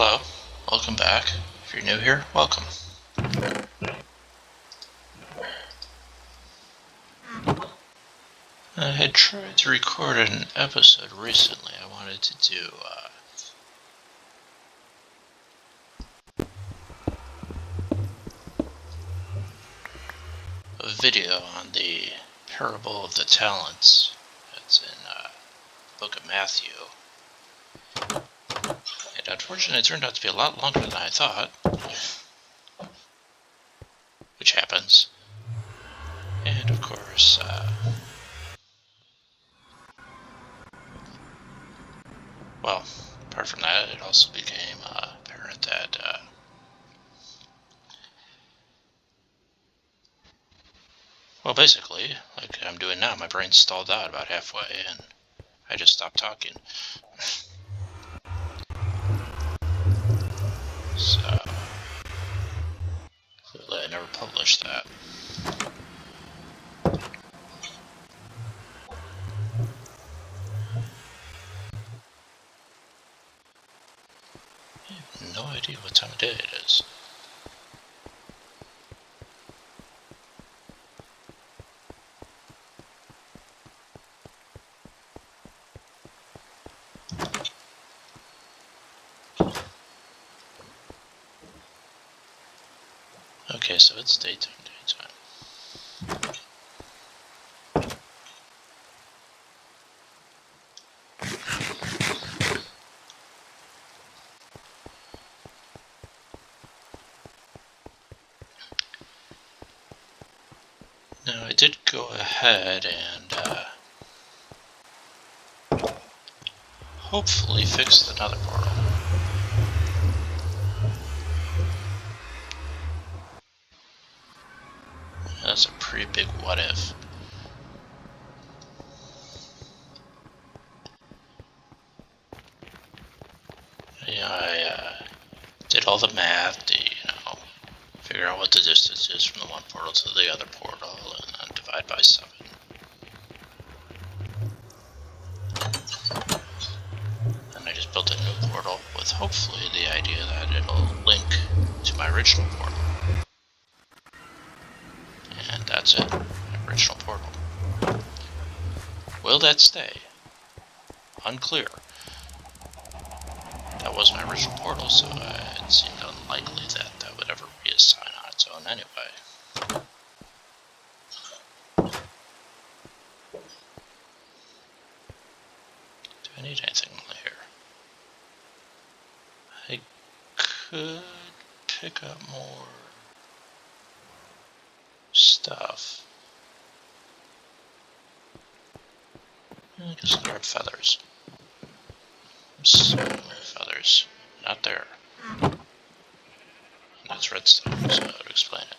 Hello, welcome back. If you're new here, welcome. I had tried to record an episode recently. I wanted to do a video on the parable of the talents. That's in the book of Matthew. And unfortunately it turned out to be a lot longer than I thought. Which happens. And of course, well, apart from that, it also became apparent that well, basically, like I'm doing now, my brain stalled out about halfway and I just stopped talking. So, clearly I never published that. I have no idea what time of day it is. Okay, so it's daytime. Now, I did go ahead and hopefully fix the Nether portal. That's a pretty big what if. Yeah, I did all the math to, figure out what the distance is from the one portal to the other portal, and then divide by 7. And I just built a new portal with hopefully the idea that it'll link to my original portal. And that's it, my original portal. Will that stay? Unclear. That was my original portal, so it seemed unlikely that that would ever reassign on its own anyway. Do I need anything here? I could pick up more stuff. I guess I'll grab feathers. So many feathers. Not there. And that's redstone, so that would explain it.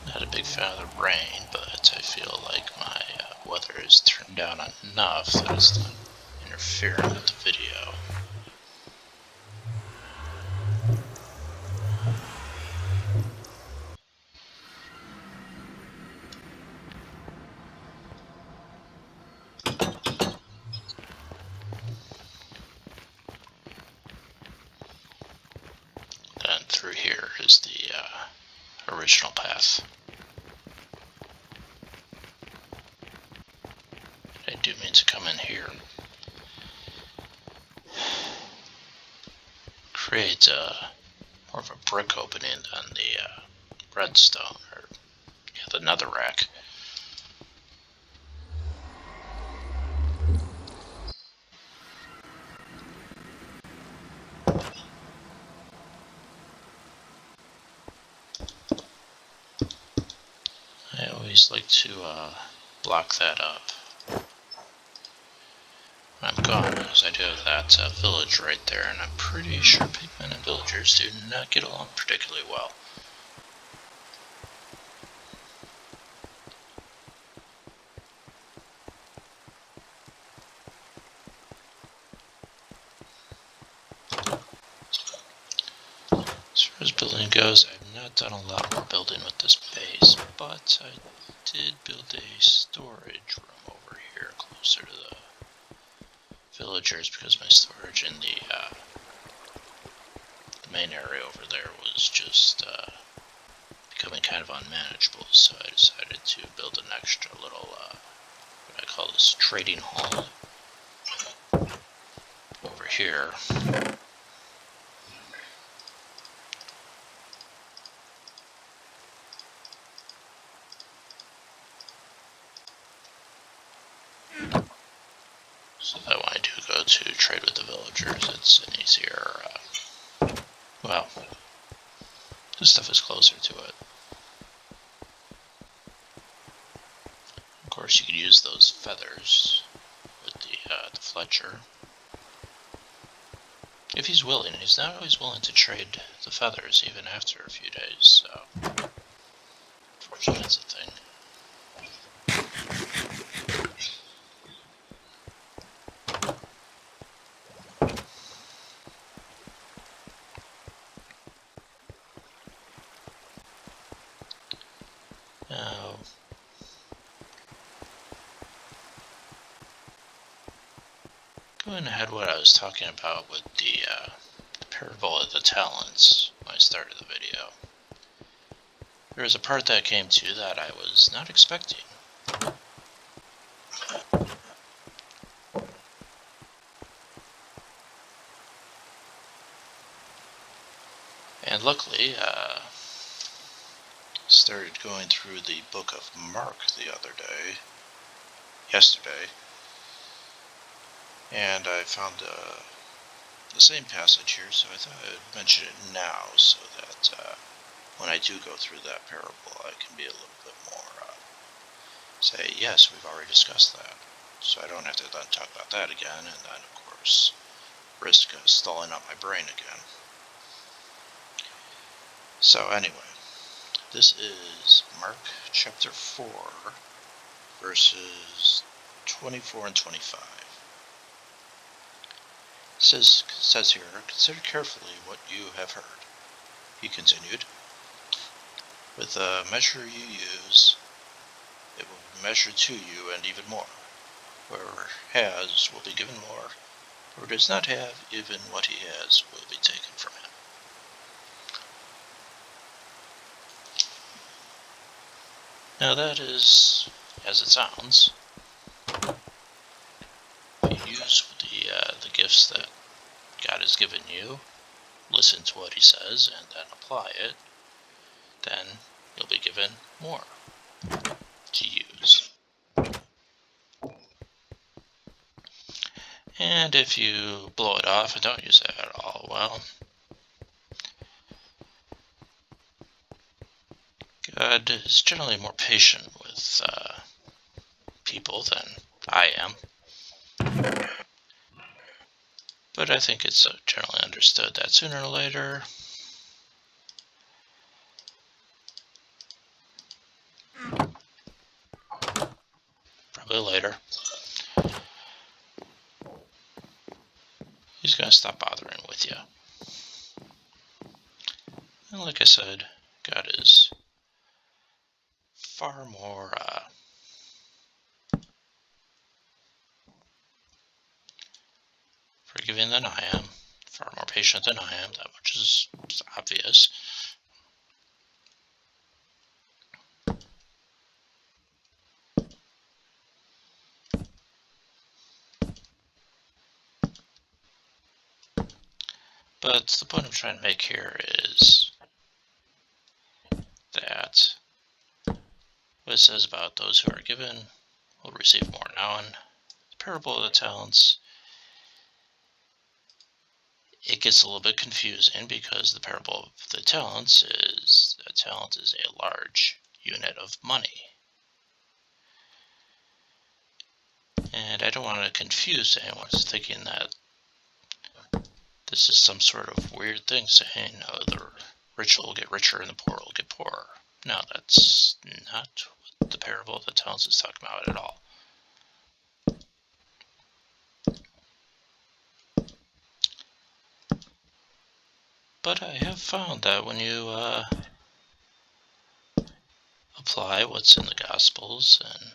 Not a big fan of the rain, but I feel like my weather is turned down enough that it's not interfering with the video. Then through here is the original path. I do mean to come in here. Create more of a brick opening than the redstone, or the nether rack. I always like to block that up when I'm gone, because I do have that village right there, and I'm pretty sure pigmen and villagers do not get along particularly well. As building goes, I've not done a lot more building with this base, but I did build a storage room over here closer to the villagers because my storage in the main area over there was just becoming kind of unmanageable, so I decided to build an extra little, what I call this, trading hall over here. So that when I do go to trade with the villagers, it's an easier, well, this stuff is closer to it. Of course, you could use those feathers with the Fletcher. If he's willing. He's not always willing to trade the feathers, even after a few days, so unfortunately that's a thing. Now, going ahead what I was talking about with the parable of the talents when I started the video. There was a part that came to that I was not expecting. And luckily, started going through the book of Mark the other day, yesterday, and I found the same passage here, so I thought I'd mention it now so that when I do go through that parable, I can be a little bit more, say, yes, we've already discussed that, so I don't have to then talk about that again, and then, of course, risk stalling out my brain again. So anyway, this is Mark chapter 4, verses 24 and 25. It says here, consider carefully what you have heard. He continued, with the measure you use, it will be measured to you and even more. Whoever has will be given more. Whoever does not have, even what he has will be taken from him. Now that is, as it sounds, if you use the gifts that God has given you, listen to what he says, and then apply it, then you'll be given more to use. And if you blow it off and don't use it at all, well, God is generally more patient with people than I am. But I think it's generally understood that sooner or later, probably later, he's going to stop bothering with you. And like I said, God is far more forgiving than I am, far more patient than I am, that much is obvious. But the point I'm trying to make here is that what it says about those who are given will receive more. Now in the parable of the talents, it gets a little bit confusing because the parable of the talents is a talent is a large unit of money. And I don't want to confuse anyone who's thinking that this is some sort of weird thing saying, oh, the rich will get richer and the poor will get poorer. No, that's not what the parable of the talents is talking about at all. But I have found that when you apply what's in the Gospels and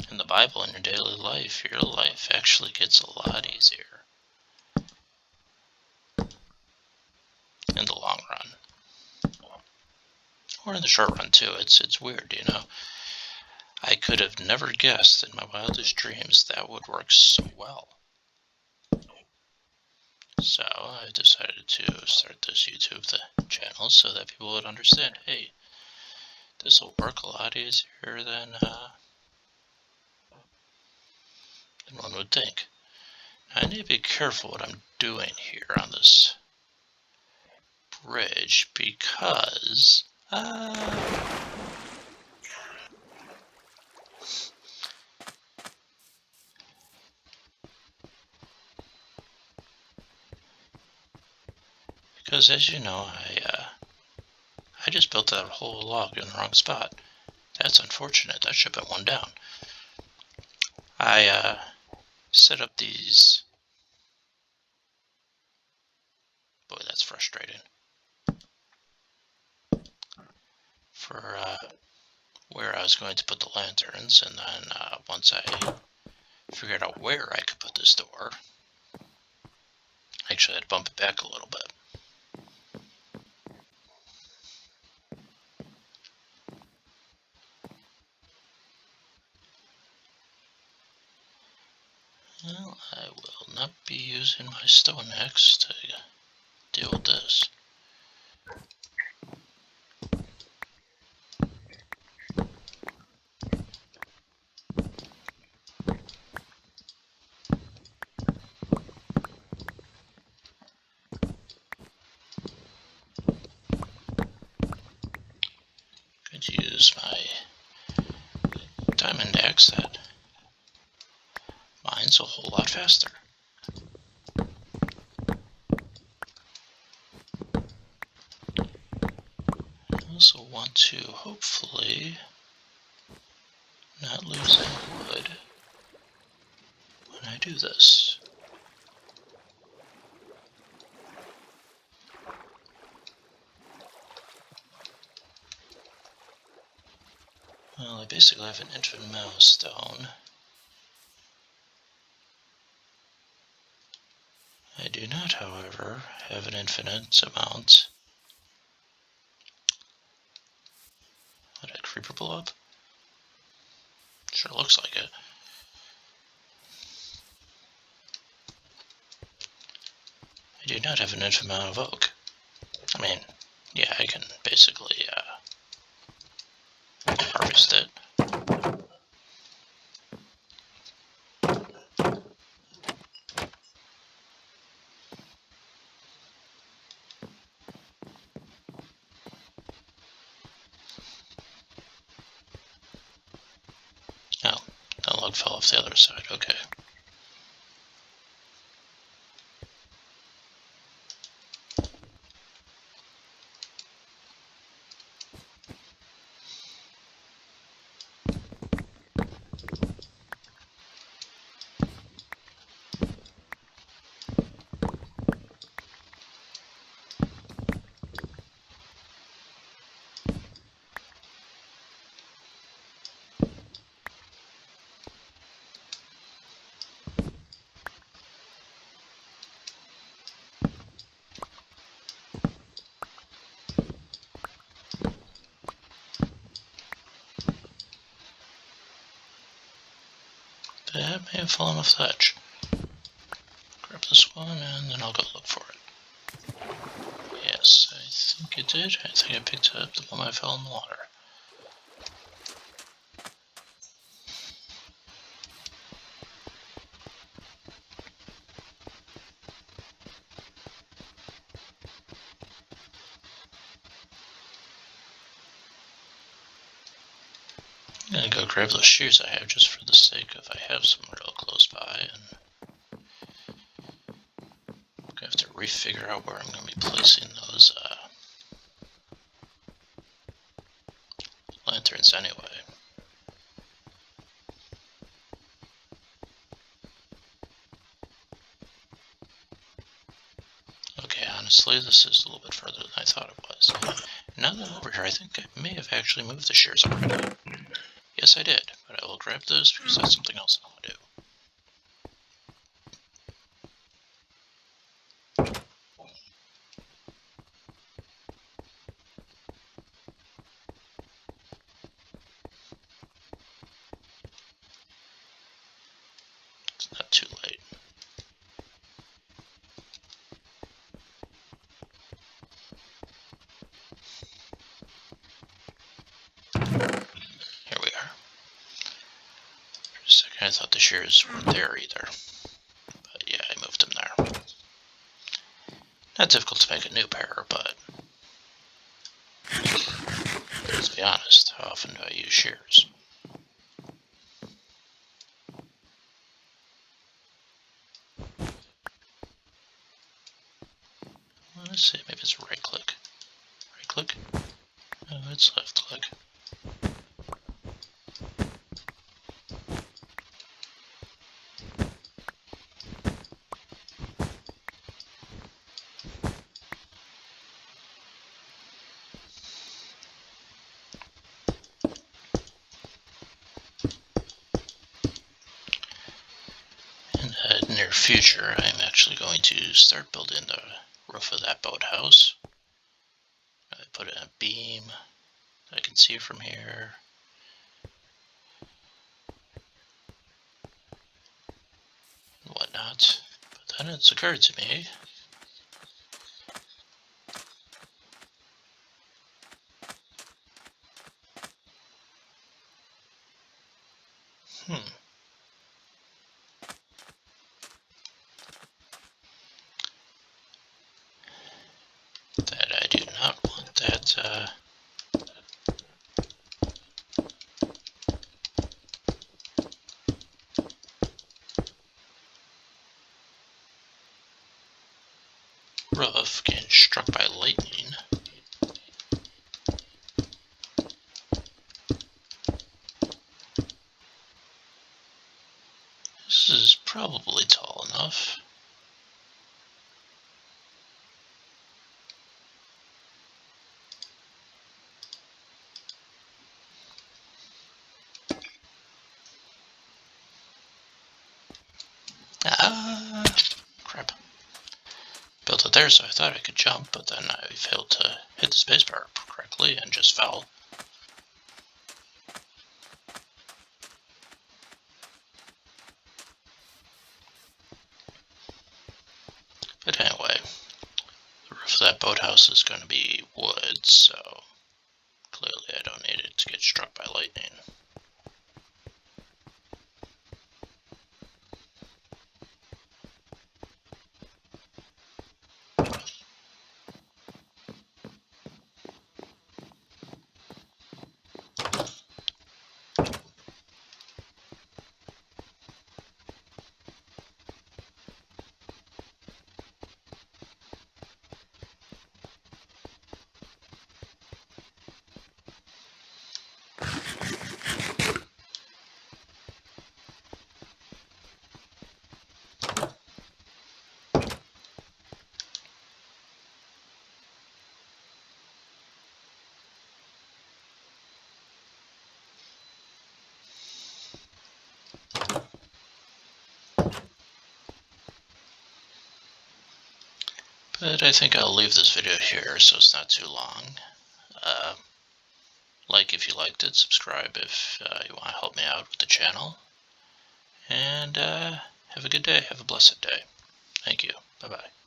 in the Bible in your daily life, your life actually gets a lot easier in the long run. Or in the short run too. It's weird, you know. I could have never guessed in my wildest dreams that would work so well. So I decided to start this YouTube channel so that people would understand, hey, this will work a lot easier than one would think. I need to be careful what I'm doing here on this bridge because as you know, I just built that whole log in the wrong spot. That's unfortunate. That should have been one down. I set up these. Boy, that's frustrating. For where I was going to put the lanterns, and then once I figured out where I could put this door, actually I had to bump it back a little bit. Well, I will not be using my stone axe to deal with this. I'm going to use my diamond axe that mines a whole lot faster. I also want to hopefully not lose any wood when I do this. Well, I basically have an infinite amount of stone. I do not, however, have an infinite amount. What, did a creeper blow up? Sure looks like it. I do not have an infinite amount of oak. I mean, yeah, I can basically harvest it. Oh, that log fell off the other side, okay. That may have fallen off the edge. Grab this one and then I'll go look for it. Yes, I think it did. I think I picked it up the moment I fell in the water. I'm gonna go grab those shears I have just for the sake of I have some real close by, and I'm gonna have to refigure out where I'm gonna be placing those lanterns anyway. Actually, this is a little bit further than I thought it was. Now that I'm over here, I think I may have actually moved the shears already. Yes, I did, but I will grab those because that's something else I want to do. It's not too late. Here we are. For a second, I thought the shears weren't there either. But yeah, I moved them there. Not difficult to make a new pair, but let's be honest, how often do I use shears? Let's see, maybe it's right click. Right click? No, it's left click. In the near future, I'm actually going to start building the roof of that boathouse. I put in a beam that I can see from here. And whatnot. But then it's occurred to me, that I do not want that, roof getting struck by lightning. This is probably tall enough. Crap. Built it there so I thought I could jump, but then I failed to hit the spacebar correctly and just fell. But anyway, the roof of that boathouse is going to be wood, so clearly I don't need it to get struck by lightning. But I think I'll leave this video here so it's not too long. Like if you liked it, subscribe if you want to help me out with the channel. And have a good day. Have a blessed day. Thank you. Bye-bye.